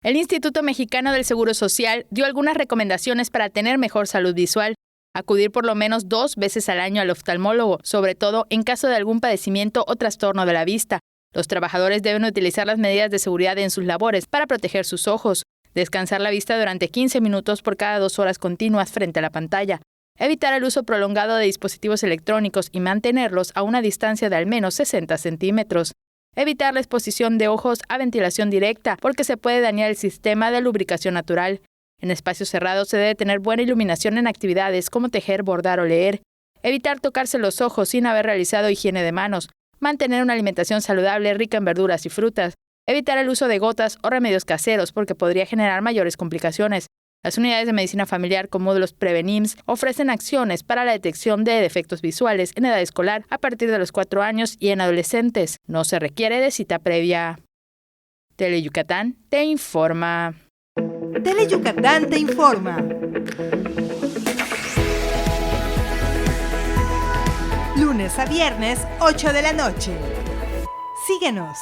El Instituto Mexicano del Seguro Social dio algunas recomendaciones para tener mejor salud visual. Acudir por lo menos 2 veces al año al oftalmólogo, sobre todo en caso de algún padecimiento o trastorno de la vista. Los trabajadores deben utilizar las medidas de seguridad en sus labores para proteger sus ojos. Descansar la vista durante 15 minutos por cada 2 horas continuas frente a la pantalla. Evitar el uso prolongado de dispositivos electrónicos y mantenerlos a una distancia de al menos 60 centímetros. Evitar la exposición de ojos a ventilación directa porque se puede dañar el sistema de lubricación natural. En espacios cerrados se debe tener buena iluminación en actividades como tejer, bordar o leer. Evitar tocarse los ojos sin haber realizado higiene de manos. Mantener una alimentación saludable rica en verduras y frutas. Evitar el uso de gotas o remedios caseros porque podría generar mayores complicaciones. Las unidades de medicina familiar con módulos Prevenims ofrecen acciones para la detección de defectos visuales en edad escolar a partir de los 4 años y en adolescentes. No se requiere de cita previa. Teleyucatán te informa. Teleyucatán te informa. Lunes a viernes, 8 de la noche. Síguenos.